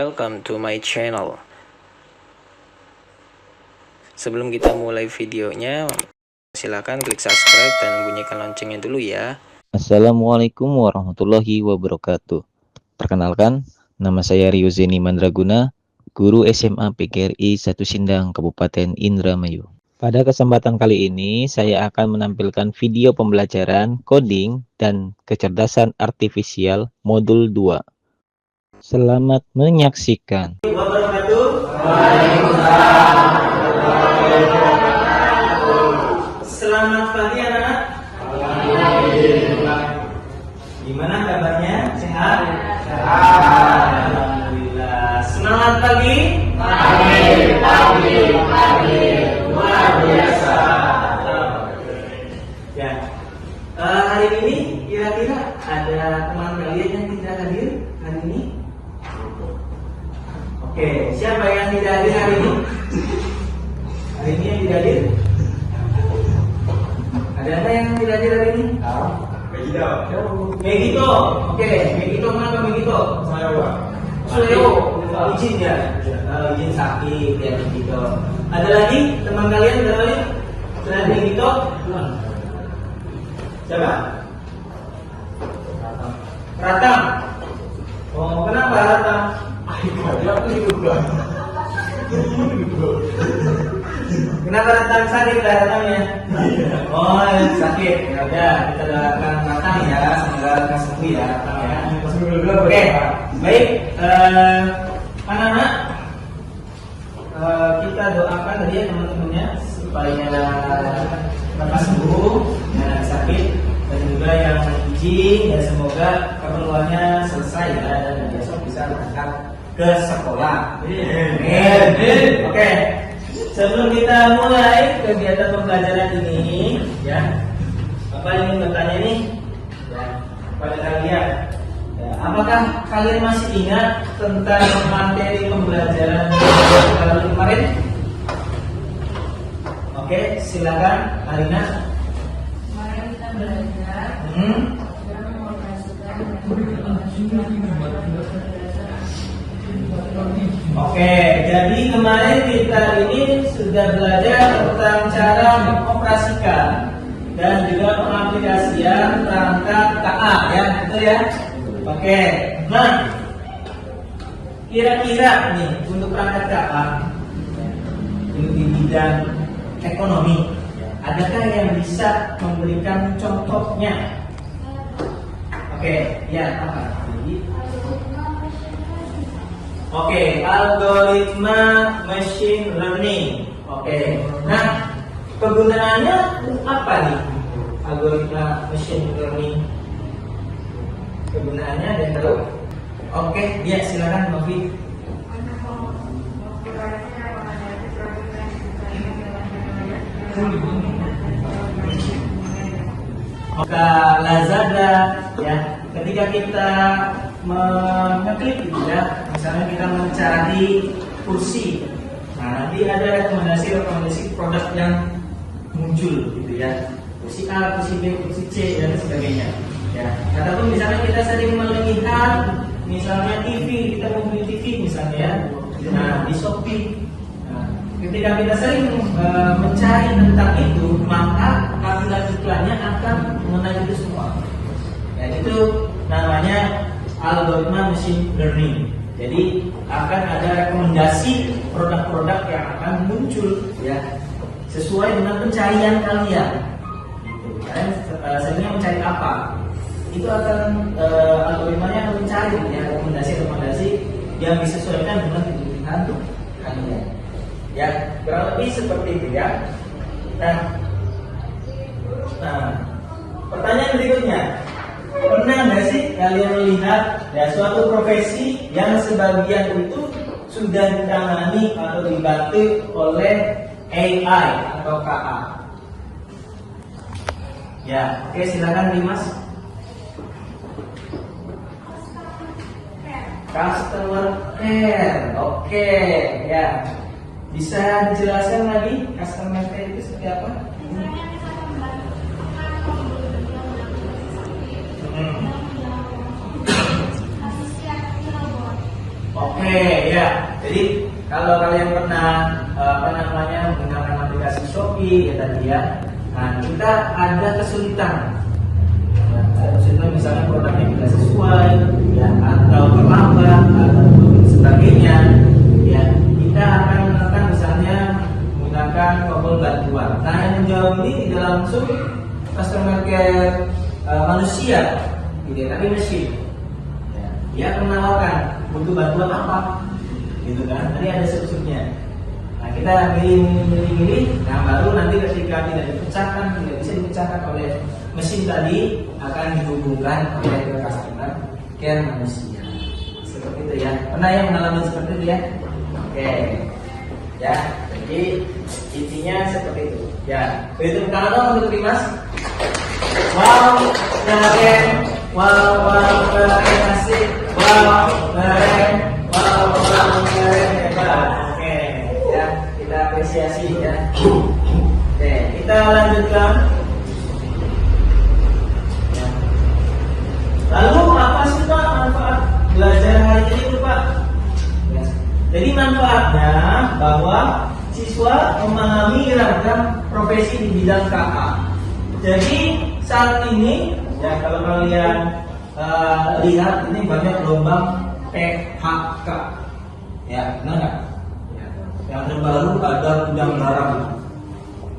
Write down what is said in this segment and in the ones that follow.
Welcome to my channel. Sebelum kita mulai videonya, silakan klik subscribe dan bunyikan loncengnya dulu ya. Assalamualaikum warahmatullahi wabarakatuh. Perkenalkan, nama saya Rio Zeni Mandraguna, guru SMA PGRI 1 Sindang, Kabupaten Indramayu. Pada kesempatan kali ini, saya akan menampilkan video pembelajaran coding dan kecerdasan artifisial modul 2. Selamat menyaksikan. Selamat pagi anak-anak. Gimana kabarnya? Sehat? Alhamdulillah. Semangat pagi. Pagi. Luar biasa. Ya. Hari ini kira-kira ada teman kalian yang tidak hadir hari ini? Oke, siapa yang tidak hadir hari ini? Hari ini yang tidak hadir? Ada yang tidak hadir hari ini? Megito. Oke, Megito kenapa Megito? Suyo. Izin ya. Izin sakit ya Megito. Ada lagi teman kalian ada lagi? Selain Megito? Siapa? Ratang. Oh, kenapa Ratang? Kenapa Ratang sakit Ratangnya? Oh, sakit. Ya udah, kita doakan Ratang ya, semoga lekas sembuh ya Ratang ya. Oke, baik. Anak-anak, kita doakan tadi ya teman-temannya supaya lekas sembuh, yang sakit dan juga yang izin dan semoga keperluannya selesai ya dan besok bisa berangkat ke sekolah. Oke. Sebelum kita mulai kegiatan pembelajaran ini, ya, Bapak ingin bertanya nih, ya, pada kalian, ya, apakah kalian masih ingat tentang materi pembelajaran kemarin? Oke, silakan, Arina. Kemarin kita belajar cara mengoperasikan Oke, jadi kemarin kita ini sudah belajar tentang cara mengoperasikan dan juga pengaplikasian perangkat KA ya, betul ya? Oke, nah kira-kira nih untuk perangkat KA di bidang ekonomi, adakah yang bisa memberikan contohnya? Oke, ya apa? Oke, algoritma machine learning. Oke, nah kegunaannya apa nih? Algoritma machine learning. Kegunaannya ada yang tahu? Oke, ya silakan Novi. Maka Lazada ya, ketika kita mengeklik gitu ya, misalnya kita mencari kursi, nah nanti ada rekomendasi produk yang muncul gitu ya, kursi A, kursi B, kursi C dan sebagainya ya. Ataupun misalnya kita sering melihat misalnya TV, kita mau beli TV misalnya ya, nah di Shopee, nah, ketika kita sering mencari tentang itu, maka iklan-iklannya akan mengenai itu semua ya. Itu namanya algoritma machine learning. Jadi akan ada rekomendasi produk-produk yang akan muncul ya sesuai dengan pencarian kalian. Gitu. Kalian sebenarnya mencari apa? Itu akan algoritmanya akan mencari ya rekomendasi yang disesuaikan dengan kebutuhan kalian. Ya kurang lebih seperti itu ya. Nah, pertanyaan berikutnya. Pernah nggak sih kalian melihat ya suatu profesi yang sebagian itu sudah ditangani atau dibantu oleh AI atau KA? Ya, oke silakan Dimas. Customer care, oke ya. Bisa dijelaskan lagi customer care itu seperti apa? Oke, ya. Jadi kalau kalian pernah menggunakan aplikasi Shopee ya tadi ya. Nah, kita ada kesulitan. Nah, ada kesulitan misalnya produknya tidak sesuai, ya, atau terlambat atau sebagainya. Ya, kita akan menggunakan misalnya menggunakan tombol bantuan. Nah, yang menjawab ini tidak langsung customer care manusia, gitu ya, tapi mesin. Ya, dia akan menawarkan butuh bantuan apa, gitu kan? Tadi ada subsubnya. Nah, kita pilih, nah baru nanti ketika tidak bisa dipecahkan oleh mesin tadi akan dihubungkan oleh ke customer care manusia. Seperti itu ya. Pernah yang mengalami seperti itu ya? Oke. Ya, jadi intinya seperti itu. Ya, begitu tangan dong untuk Dimas. Wow, keren. Wow, keren, asik. Wow, keren. Wow, keren, hebat. Oke, ya, kita apresiasi ya. Oke, kita lanjutkan. Ya. Lalu apa sih Pak manfaat belajar hari ini Pak? Ya. Jadi manfaatnya bahwa siswa memahami ragam profesi di bidang KA. Jadi saat ini ya kalau kalian lihat ini banyak gelombang PHK, ya benar nggak? Ya. Yang terbaru ada gudang garam,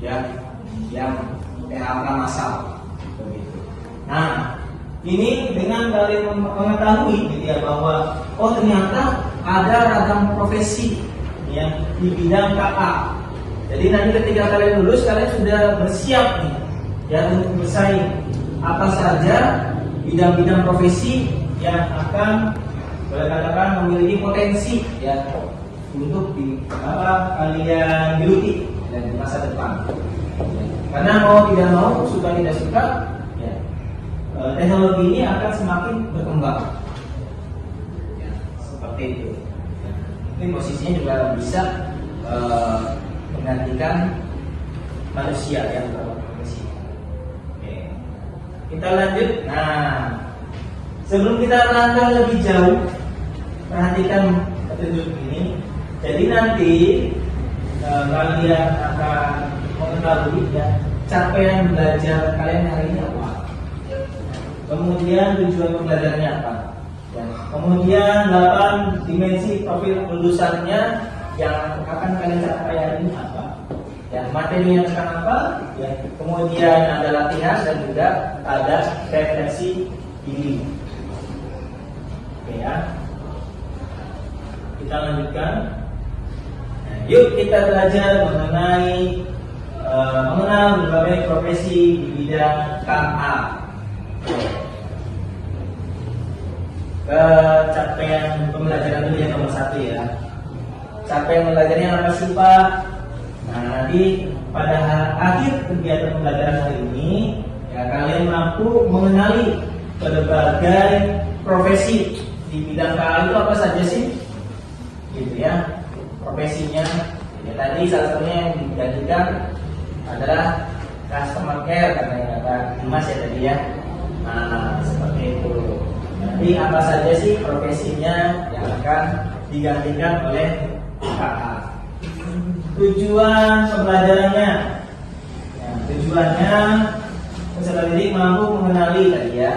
ya, yang PHK massal. Begitu. Nah, ini dengan kalian mengetahui gitu ya bahwa oh ternyata ada ragam profesi ya di bidang KA. Jadi nanti ketika kalian lulus kalian sudah bersiap nih ya untuk bersaing apa saja bidang-bidang profesi yang akan boleh katakan memiliki potensi ya untuk kalian geluti dan di masa depan. Karena mau tidak mau, suka tidak suka, ya, teknologi ini akan semakin berkembang. Ya, seperti itu. Ya, mungkin posisinya juga bisa menggantikan manusia yang berprofesi. Oke. Kita lanjut. Nah, sebelum kita melangkah lebih jauh, perhatikan petunjuk ini. Jadi nanti kalian akan mengetahui ya capaian belajar kalian hari ini apa. Kemudian tujuan pembelajarannya apa. Ya. Kemudian 8 dimensi profil lulusannya yang akan kalian capai hari ini apa. Ya, materinya tentang apa. Ya. Kemudian ada latihan dan juga ada refleksi diri. Oke ya. Kita lanjutkan. Nah, yuk kita belajar mengenai mengenal berbagai profesi di bidang KA. Capaian pembelajaran dulu yang nomor 1 ya. Capaian pembelajarannya apa sih Pak? Nah nanti pada akhir kegiatan pembelajaran hari ini ya kalian mampu mengenali berbagai profesi di bidang KA itu apa saja sih? Gitu ya, profesinya. Ya, tadi salah satunya yang dijanjikan adalah customer care karena yang kata Dimas ya tadi ya. Nah seperti itu. Jadi apa saja sih profesinya yang akan digantikan oleh KA? Tujuan pembelajarannya, ya, tujuannya peserta didik mampu mengenali tadi ya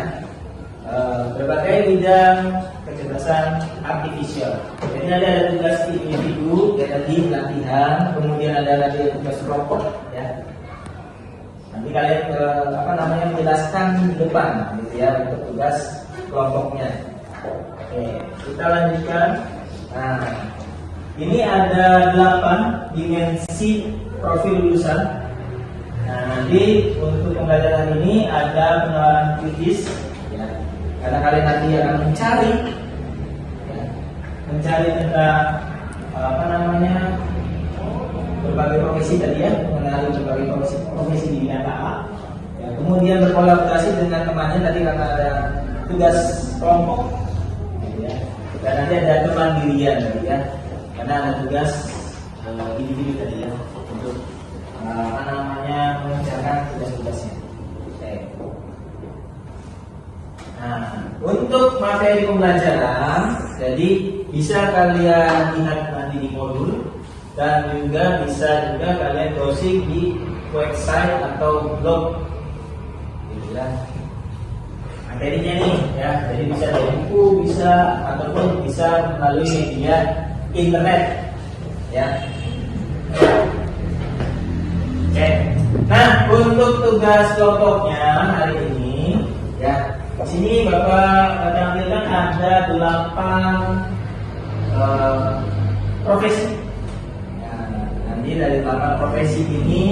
berbagai bidang kecerdasan artifisial. Jadi ada tugas individu, ya tadi latihan, kemudian ada lagi tugas kelompok, ya. Nanti kalian menjelaskan di depan, gitu ya, untuk tugas kelompoknya. Oke, kita lanjutkan. Nah, ini ada 8 dimensi profil lulusan. Nah, nanti untuk pembelajaran ini ada pengenalan kritis, ya. Karena kalian nanti akan mencari tentang berbagai profesi tadi ya, mengenali berbagai profesi di bidang KA. Ya, kemudian berkolaborasi dengan temannya tadi karena ada tugas kelompok, ya. Dan nanti ada kemandirian tadi ya, karena ada tugas individu tadi ya untuk mengerjakan tugas-tugasnya. Oke. Nah, untuk materi pembelajaran, jadi bisa kalian lihat nanti di modul, dan juga bisa kalian browsing di website atau blog, gitu ya. Materinya nih ya, jadi bisa dari buku, bisa ataupun bisa melalui media internet ya. Oke. Nah, untuk tugas kelompoknya hari ini ya, di sini Bapak tampilkan ada 8 profesi. Ya, nanti dari 8 profesi ini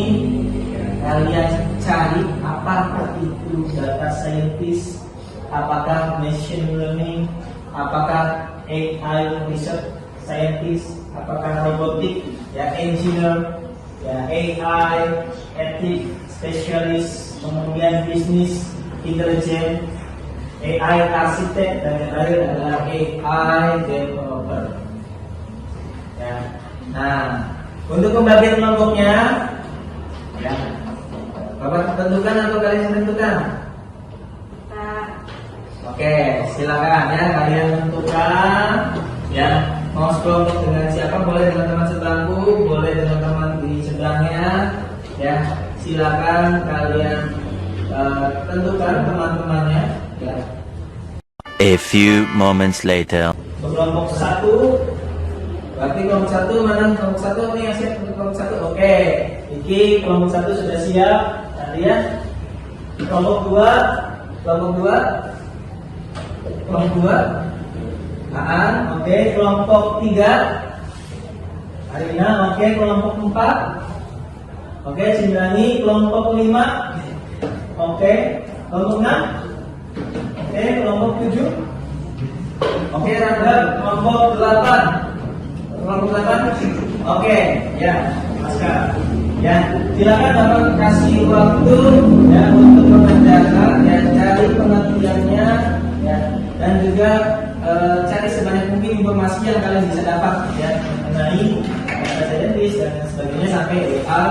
ya, kalian cari apa itu data scientist, apakah machine learning, apakah AI research scientist, apakah robotik, ya engineer, ya AI, ethics specialist, kemudian business intelligence, AI arsitek, dan yang terakhir adalah AI developer. Ya. Nah, untuk pembagian kelompoknya, ya, Bapak tentukan atau kalian tentukan? Oke, silakan ya kalian tentukan. Ya, mau sekelompok dengan siapa? Boleh dengan teman sebangku, boleh dengan teman di sebelahnya. Ya, silakan kalian tentukan teman-temannya. Ya. A few moments later. Kelompok 1, berarti kelompok 1 mana? Kelompok 1 ini yang siap untuk kelompok 1. Oke, ini kelompok 1 sudah siap. Kalian kelompok 2, kelompok 2, kelompok 2. Oke, kelompok 3. Arina, oke, kelompok 4. Oke, Cindrani, kelompok 5. Oke, kelompok 6. Oke, kelompok 7. Oke, Rangga, kelompok 8. Kelompok 8. Oke, ya, Askar. Ya, silakan Bapak kasih waktu ya untuk mengerjakan ya, cari pengertiannya ya, dan juga cari sebanyak mungkin informasi yang kalian bisa dapat ya mengenai data scientist dan sebagainya sampai WA.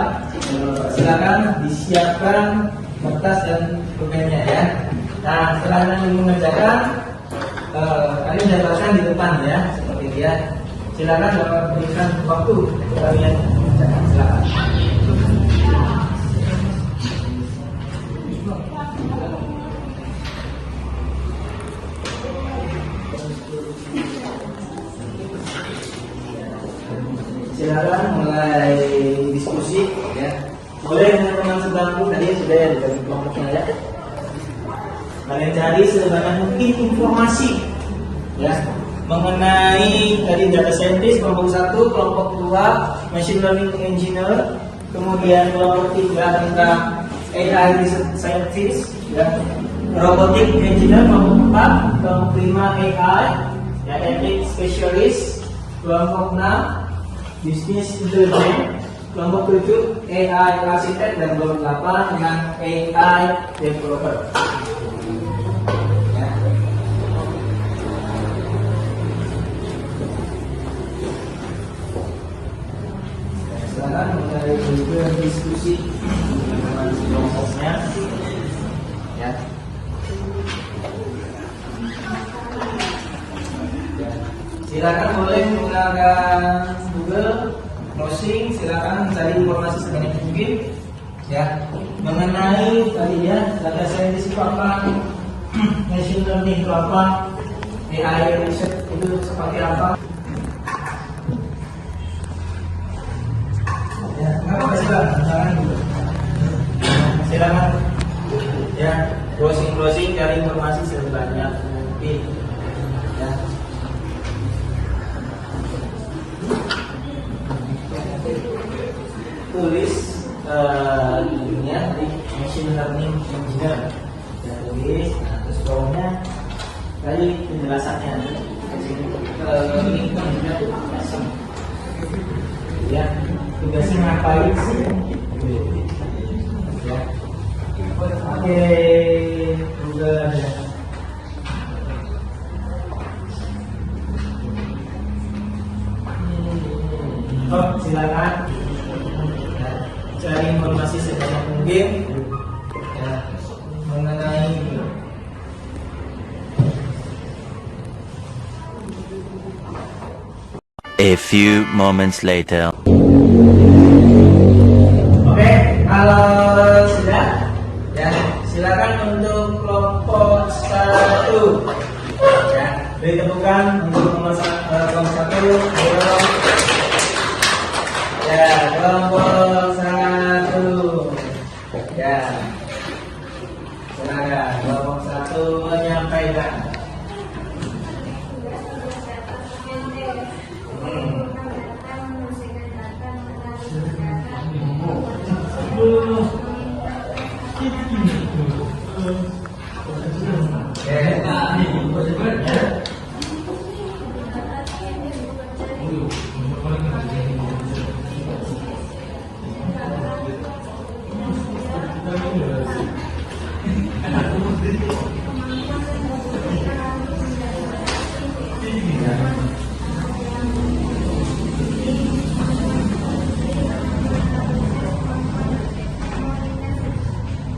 Silakan disiapkan kertas dan pulpennya ya. Nah, setelah kalian mengerjakan, kalian dapatkan di depan ya, seperti dia. Silakan Bapak berikan waktu untuk kalian mengerjakan. Silakan. Silakan mulai diskusi ya. Boleh dengan teman sebangku, tadi sudah ya dari kelompoknya ya. Kalian cari sebanyak mungkin informasi ya mengenai tadi data scientist kelompok 1, kelompok 2 machine learning engineer, kemudian kelompok 3 tentang AI research scientist ya, robotic engineer kelompok 4, kelompok 5 AI ya, ethics specialist, kelompok 6 business intelligence, kelompok 7 AI arsitek, dan kelompok 8 dengan AI developer. Ya. Sekarang mulai berdiskusi dengan kelompoknya. Ya. Silakan boleh menggunakan Google browsing, silakan cari informasi sebanyak mungkin ya mengenai tadi ya data scientist itu apa, machine learning itu apa, AI research itu seperti apa. Ya, nggak apa-apa silakan dulu. Silakan ya browsing cari informasi sebanyak mungkin ya. Tulis judulnya di machine learning engineer ya, tulis terus bawahnya tadi penjelasannya ini engineer ya tugasnya ngapain sih ya. Oke, Google ya. Oh, silakan cari informasi sebanyak mungkin ya, mengenai A few moments later. Oke, kalau sudah, ya silakan untuk kelompok 1. Ya, beri tepukan untuk kelompok 1. Ya, kelompok 1. Ya, silakan kelompok 1 menyampaikan.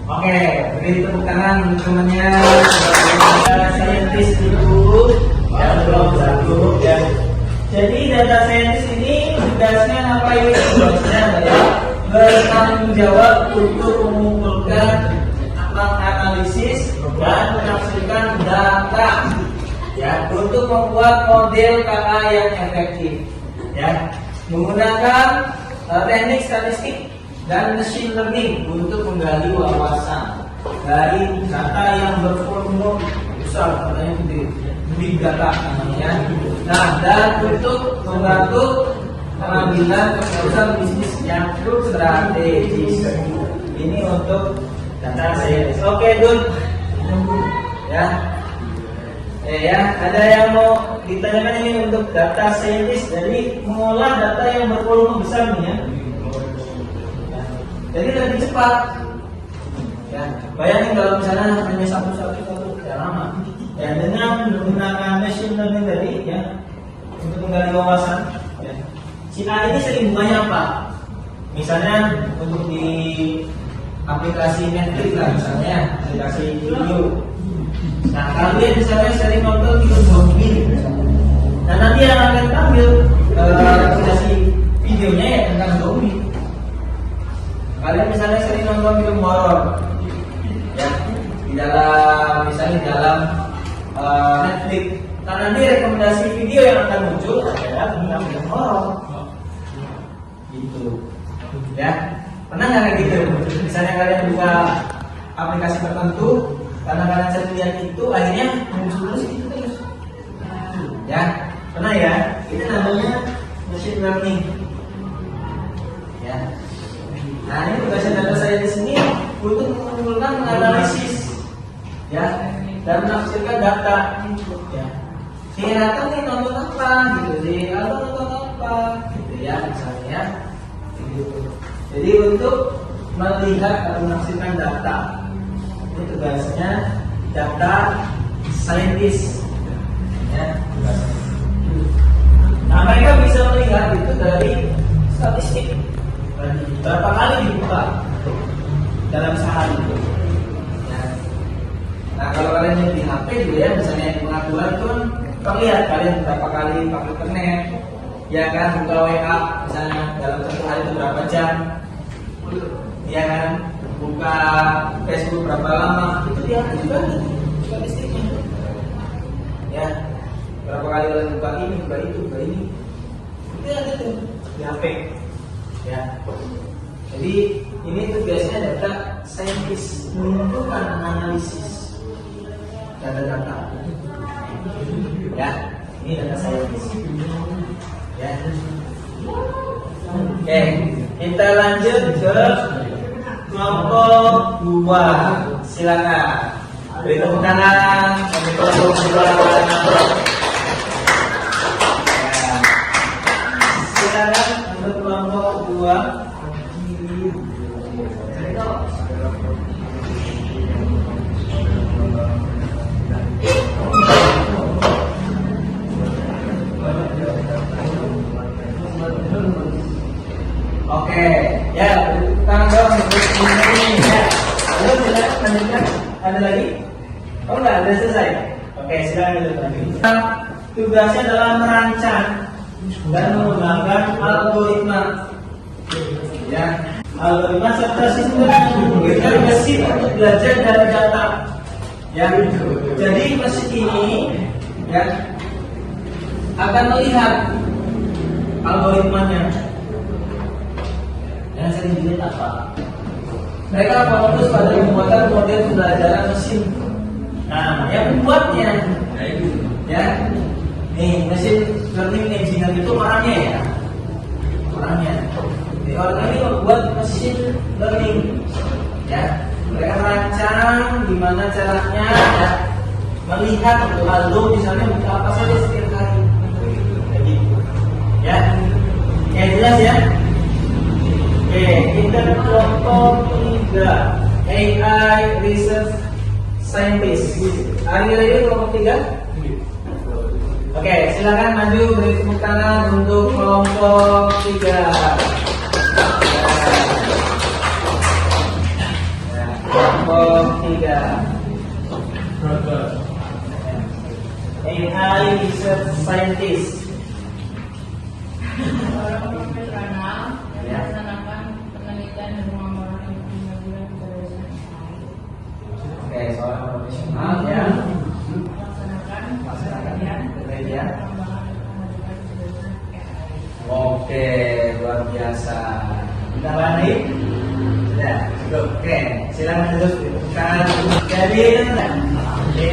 Oke, beri tepuk tangan untuk temannya. Saintis dulu, ya belum satu ya. Jadi data saintis ini tugasnya ngapain? Tugasnya adalah bertanggung jawab untuk mengumpulkan, menganalisis dan menafsirkan data, ya, untuk membuat model KA yang efektif, ya, menggunakan teknik statistik dan machine learning untuk menggali wawasan dari data yang bervolume besar, katanya gede, big data namanya. Nah, dan untuk membantu pengambilan keputusan bisnis yang strategis. Ini untuk data science. Oke, Dun. Ya. Ya, ada yang mau ditanyakan ini untuk data scientist. Jadi mengolah data yang bervolume besar nih ya. Jadi lebih cepat. Ya, bayangin kalau misalnya hanya satu ya lama. Ya, dengan menggunakan machine learning tadi ya untuk menggali wawasan. Ya. Si A ini sering bunganya apa? Misalnya untuk di aplikasi Netflix lah misalnya, aplikasi video. Nah, kalian misalnya sering nonton film zombie. Nah, nanti yang akan tampil aplikasi videonya ya tentang zombie. Kalian misalnya sering nonton film horor, ya di dalam misalnya di dalam Netflix. Nah, nanti rekomendasi video yang akan muncul adalah tentang film horor, gitu. Ya, pernah nggak kayak gitu? Misalnya kalian buka aplikasi tertentu, karena kalian sering lihat itu, akhirnya muncul terus itu terus. Ya, pernah ya? Itu namanya machine learning. Ya. Nah, ini tugasnya data saya di sini untuk mengumpulkan, menganalisis, ya, dan menafsirkan data. Ya. Si Rata nih nonton apa, gitu, si Rata nonton apa, gitu ya, misalnya. Gitu. Jadi untuk melihat atau menafsirkan data, ini tugasnya data scientist. Ya, tugasnya. Nah, mereka bisa melihat itu dari statistik. Berapa kali dibuka dalam sehari itu. Ya. Nah, kalau kalian yang di HP juga ya, misalnya pengaturan itu kan terlihat kalian berapa kali pakai internet, ya kan, buka WA misalnya dalam satu hari itu berapa jam, ya kan, buka Facebook berapa lama, itu dia juga ada statistiknya. Ya, berapa kali kalian buka ini, buka itu, itu ada tuh di HP. Ya, jadi ini tugasnya data saintis, mengumpulkan, analisis data-data. Ya, ini data saintis. Ya. Oke, kita lanjut ke kelompok 2. Silakan. Beri tepuk tangan untuk kelompok 2. Silakan untuk kelompok 2. Oke, ya, tangan dong untuk ini ya. Lalu silakan lanjutkan. Ada lagi? Oh enggak, sudah selesai. Oke, silakan lanjut lagi. Tugasnya adalah merancang, dan mengembangkan algoritma. Ya, algoritma serta sistem memungkinkan mesin untuk belajar dari data. Ya, jadi mesin ini ya akan melihat algoritmanya. Yang sering dilihat apa? Mereka fokus pada pembuatan model pembelajaran mesin. Nah, yang membuatnya, ya, nih mesin learning engineer itu orangnya ya, orangnya. Jadi orang ini membuat mesin learning, ya. Mereka merancang gimana caranya, ya, melihat lalu misalnya buka apa saja setiap hari, jadi, ya, ya jelas ya. Oke, kita kelompok 3 AI Research Scientist. Hari ini kelompok 3. Oke, silakan maju beri tepuk tangan untuk kelompok 3. Kelompok 3 AI Research Scientist. Orang profesional yang melaksanakan penelitian dan pengembangan ilmu pengetahuan kecerdasan. Oke, seorang profesional yang Melaksanakan penelitian penelitian. dan pengembangan ilmu pengetahuan kecerdasan AI. Oke, luar biasa. Kita lanjut. Sudah, cukup. Oke, silakan terus. Jadi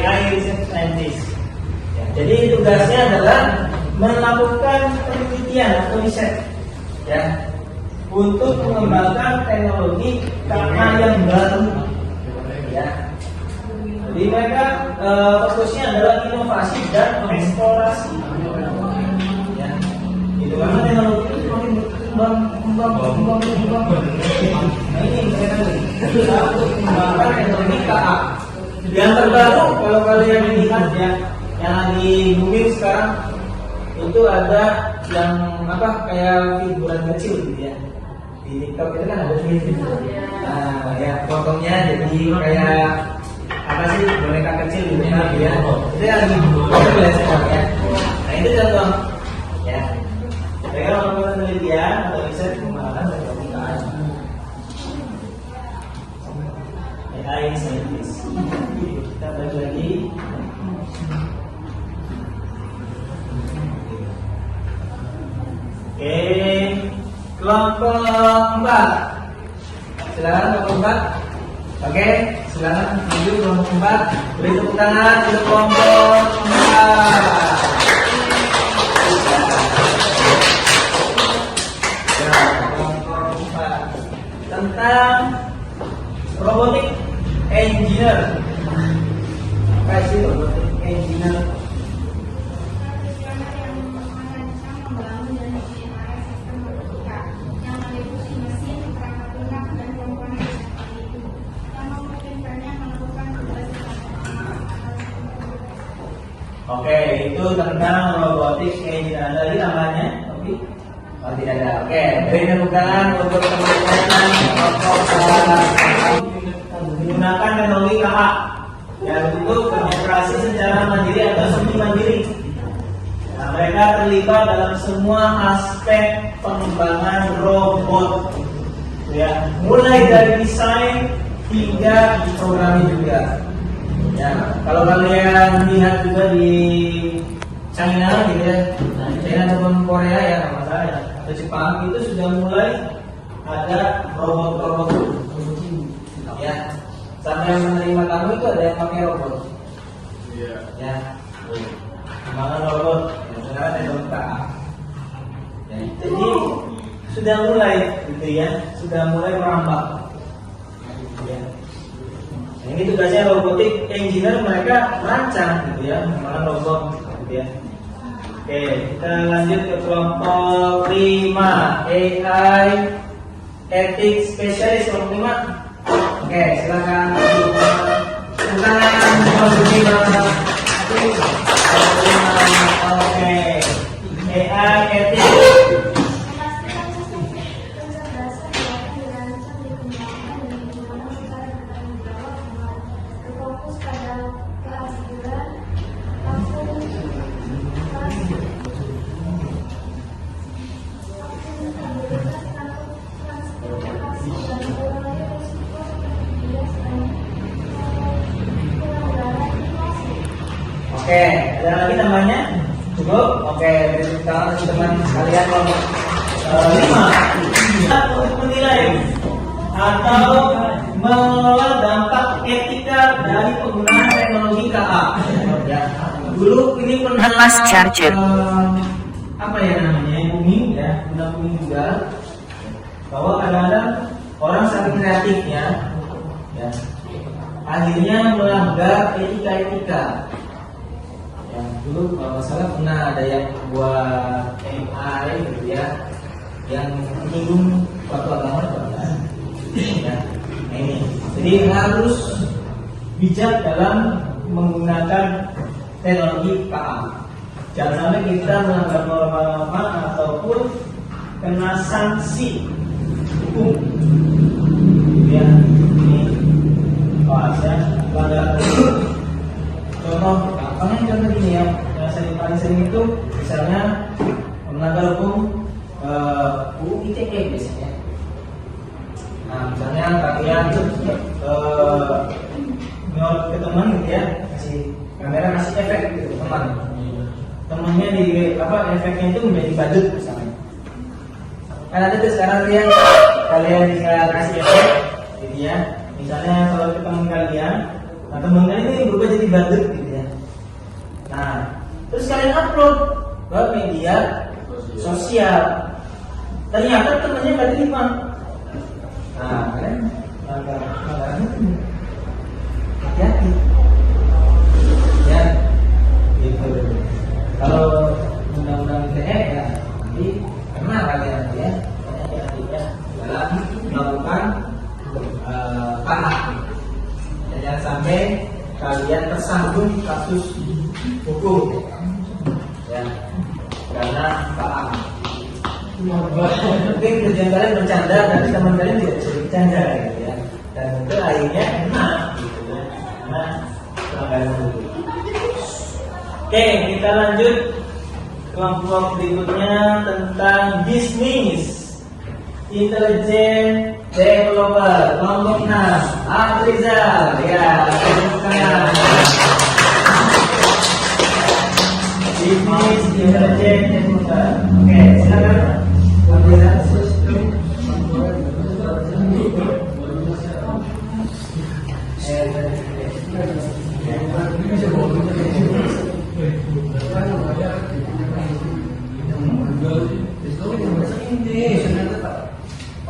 AI Research Scientist. Ya, jadi tugasnya adalah melakukan penelitian atau riset, ya, untuk mengembangkan teknologi KA yang baru, ya. Jadi mereka fokusnya adalah inovasi dan eksplorasi, ya. Itu karena teknologi itu semakin berkembang. Nah ini mereka untuk mengembangkan teknologi KA yang terbaru. Kalau kalian lihat ya, yang lagi booming sekarang itu ada yang apa kayak figuran kecil gitu ya, di TikTok itu kan ada figur. Nah ya fotonya jadi kayak apa sih, boneka kecil gitu ya. Itu yang lagi belajar sekarang ya. Nah itu contoh ya. Mereka melakukan penelitian atau riset pengembangan teknologi KA. AI scientist. Kita balik lagi. Oke, kelompok 4. Silakan kelompok 4. Oke, silakan maju kelompok 4. Beri tepuk tangan untuk kelompok 4. Ya, kelompok 4 tentang robotic engineer. Apa sih robotic engineer? Profesional yang merancang, membangun dan mengenai sistem robotika yang meliputi mesin, perangkat lunak, dan komponen seperti itu, yang memungkinkannya melakukan tugas Oke, itu tentang robotic engineer. Ada lagi namanya? Oke. Oh, tidak ada. Oke, beri tepuk tangan untuk teman-teman menggunakan teknologi KA yang untuk beroperasi secara mandiri atau semi mandiri. Nah, mereka terlibat dalam semua aspek pengembangan robot, ya, mulai dari desain hingga programming juga. Ya, kalau kalian lihat juga di China gitu ya, China ataupun Korea ya, nggak masalah ya, atau Jepang itu sudah mulai ada robot-robot, ya, sampai yang menerima tamu itu ada yang pakai robot, ya, pengembangan robot, ya, sekarang ada robot. Ya, jadi sudah mulai gitu ya, sudah mulai merambah, ya. Nah, ini tugasnya robotic engineer, mereka merancang gitu ya, pengembangan robot gitu ya. Oke, kita lanjut ke kelompok 5, AI Ethics Specialist kelompok 5. Oke, silakan. Silakan kelompok 5. Oke, AI Ethics. memastikan sistem kecerdasan yang dirancang, dikembangkan, dan digunakan secara bertanggung jawab dengan berfokus pada keadilan, langsung, Ada lagi namanya? Cukup? Oke, sekarang teman sekalian kelompok 5 untuk menilai atau mengelola dampak etika dari penggunaan teknologi KA. Ya. Dulu ini pernah apa ya namanya, booming ya, booming juga, bahwa kadang-kadang orang saking kreatifnya, ya, akhirnya melanggar etika-etika. Ya, dulu kalau nggak salah pernah ada yang buat AI gitu ya, yang menyinggung suatu agama, ya, nah ini. Jadi harus bijak dalam menggunakan teknologi KA. Jangan sampai kita melanggar norma ataupun kena sanksi hukum. Ya, ini ya, melanggar. Contoh, contoh gini ya, yang paling sering itu misalnya melanggar hukum UU ITE biasanya. Nah, misalnya kalian nyolot ke teman gitu ya, kasih kamera, kasih efek gitu teman. Temannya di apa, efeknya itu menjadi badut misalnya. Kan ada tuh sekarang yang kalian bisa kasih efek gitu ya. Misalnya kalau ke teman kalian, nah teman kalian ini berubah jadi badut gitu ya. Nah, terus kalian upload ke media sosial. Ternyata temannya nggak terima. Nah, kalian hati-hati. Ya, gitu. Kalau undang-undang ITE ya nanti kena kalian ya, dalam melakukan KA. Jangan sampai kalian tersandung kasus hukum ya, karena KA. Mungkin kerjaan kalian bercanda, tapi teman kalian tidak bisa bercanda gitu ya, dan itu akhirnya kena gitu ya, karena pelanggaran hukum. Oke, kita lanjut kelompok berikutnya tentang bisnis intelijen developer. Kelompok 6, Afrizal. Ya, bisnis intelijen developer. Oke, silakan.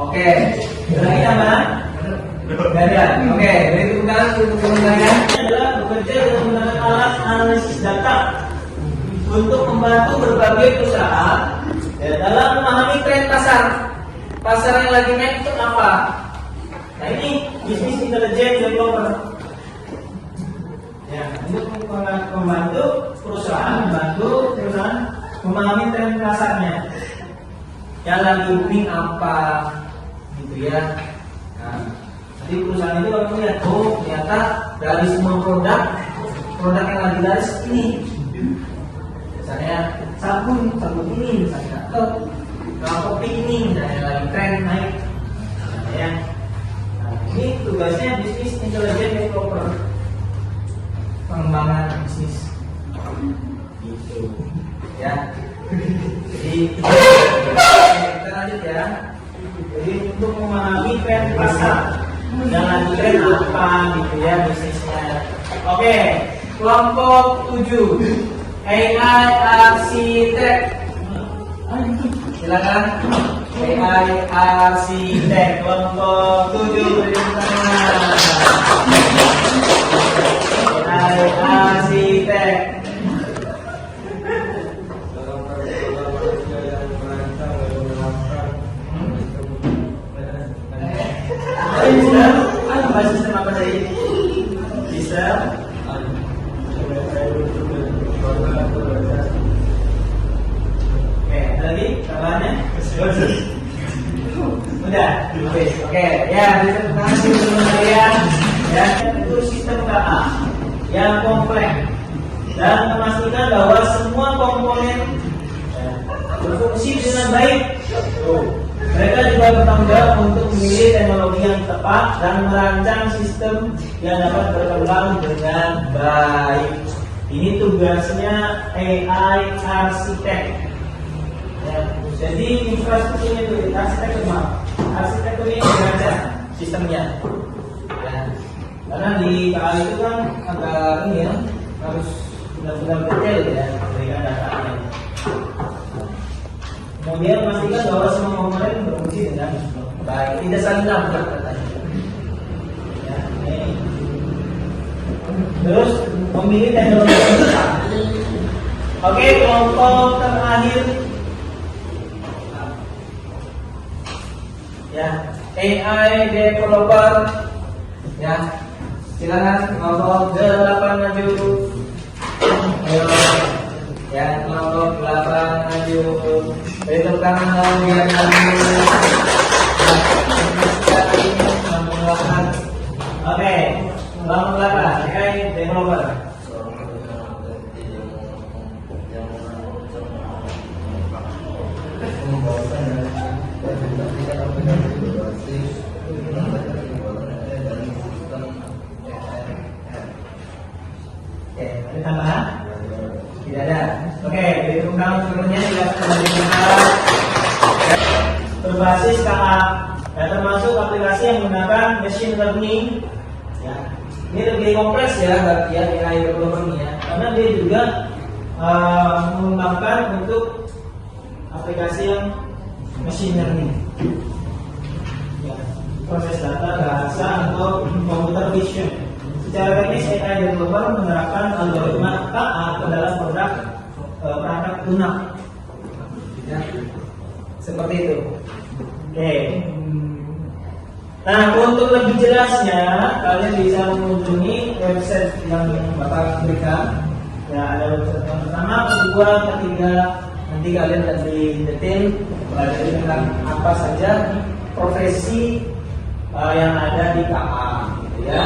Oke, lagi nama? Gadian. Oke, dari kebutuhan kalian adalah bekerja dengan menggunakan alat analisis data untuk membantu berbagai perusahaan ya, dalam memahami tren pasar. Pasar yang lagi naik itu apa? Nah ini bisnis intelijen developer. Ya, untuk membantu perusahaan memahami tren pasarnya. Yang lagi booming apa gitu ya. Nah, nanti perusahaan itu akan melihat, oh ternyata dari semua produk yang lagi laris ini, misalnya sabun ini misalnya, atau kopi ini misalnya lagi tren naik, nah, ya. Nah, ini tugasnya bisnis intelijen developer, pengembangan bisnis gitu ya. Jadi kita lanjut ya. Jadi untuk memahami tren pasar, jangan tren apa gitu ya bisnisnya. Oke, kelompok 7, AI Arsitek. Silakan. AI Arsitek kelompok 7 berikan. AI Arsitek. Sistem apa tadi? Sistem. Oke, ada lagi tambahannya? Udah, oke, ya bisa kasih kalian ya, itu sistem KA yang kompleks dan memastikan bahwa semua komponen berfungsi dengan baik. Mereka juga bertanggung jawab untuk memilih teknologi yang tepat dan merancang sistem yang dapat berkembang dengan baik. Ini tugasnya AI arsitek. Ya, jadi infrastrukturnya itu arsitektur ini belajar sistemnya. Ya, karena di KA itu kan agak ini ya, harus benar-benar detail ya memberikan datanya. Kemudian pastikan bahwa semua komponen berfungsi dengan baik, tidak saling nabrak katanya. Ya, ini. Terus memilih teknologi yang tepat. Oke, kelompok terakhir ya, AI developer. Ya, silakan kelompok 8 maju. Ayo, ya kelompok 8 maju. Beri tepuk tangan dong biar maju. Oke, kelompok 8 AI developer. Oke, ada tambahan? Tidak ada. Oke, dari tentang seluruhnya silakan dilihat. Berbasis KA, ya, termasuk aplikasi yang menggunakan machine learning. Ya, ini lebih kompleks ya, berarti ya AI developer ini ya, karena dia juga mengembangkan untuk aplikasi yang machine learning. Ya, proses data, bahasa atau computer vision. Secara teknis AI developer menerapkan algoritma KA ke dalam produk perangkat lunak. Ya, seperti itu. Oke. Nah, untuk lebih jelasnya kalian bisa mengunjungi website yang Bapak berikan. Ya, ada website yang pertama, kedua, ketiga. Nanti kalian lebih detail belajar tentang apa saja profesi yang ada di KA, gitu ya.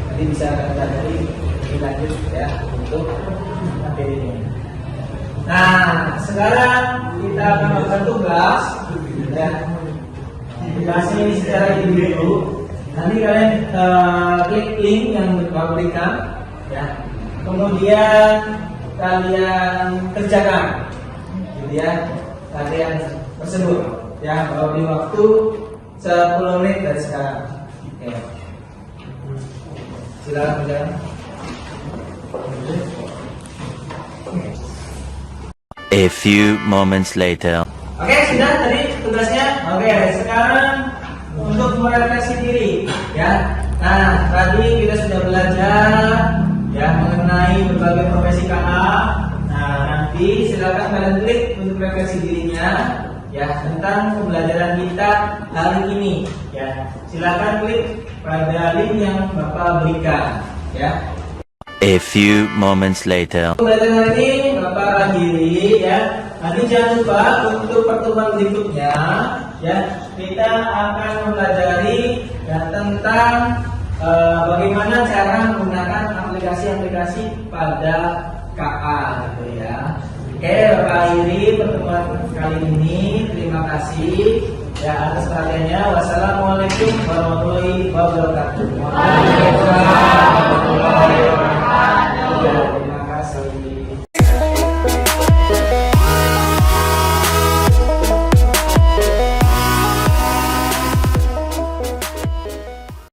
Nanti bisa pelajari lebih lanjut ya untuk materi ini. Nah, sekarang kita akan melakukan tugas ya. Tugasnya ini secara individu. Nanti kalian klik link yang Bapak berikan ya. Kemudian kalian kerjakan gitu ya, latihan tersebut ya, kalau di waktu 10 menit dari sekarang. Oke. Silakan kerjakan. A few moments later. Oke, sudah tadi tugasnya. Oke, sekarang untuk merefleksi diri ya. Nah, tadi kita sudah belajar ya mengenai berbagai profesi KA. Nah, nanti silakan kalian klik untuk refleksi dirinya ya tentang pembelajaran kita hari ini ya. Silakan klik pada link yang Bapak berikan ya. A few moments later. Pembelajaran hari ini Bapak akhiri ya. Nanti jangan lupa untuk pertemuan berikutnya ya, kita akan mempelajari ya, tentang bagaimana cara menggunakan aplikasi-aplikasi pada KA gitu ya. Oke, Bapak akhiri pertemuan kali ini. Terima kasih ya atas perhatiannya. Wassalamualaikum warahmatullahi wabarakatuh. Waalaikumsalam warahmatullahi wabarakatuh.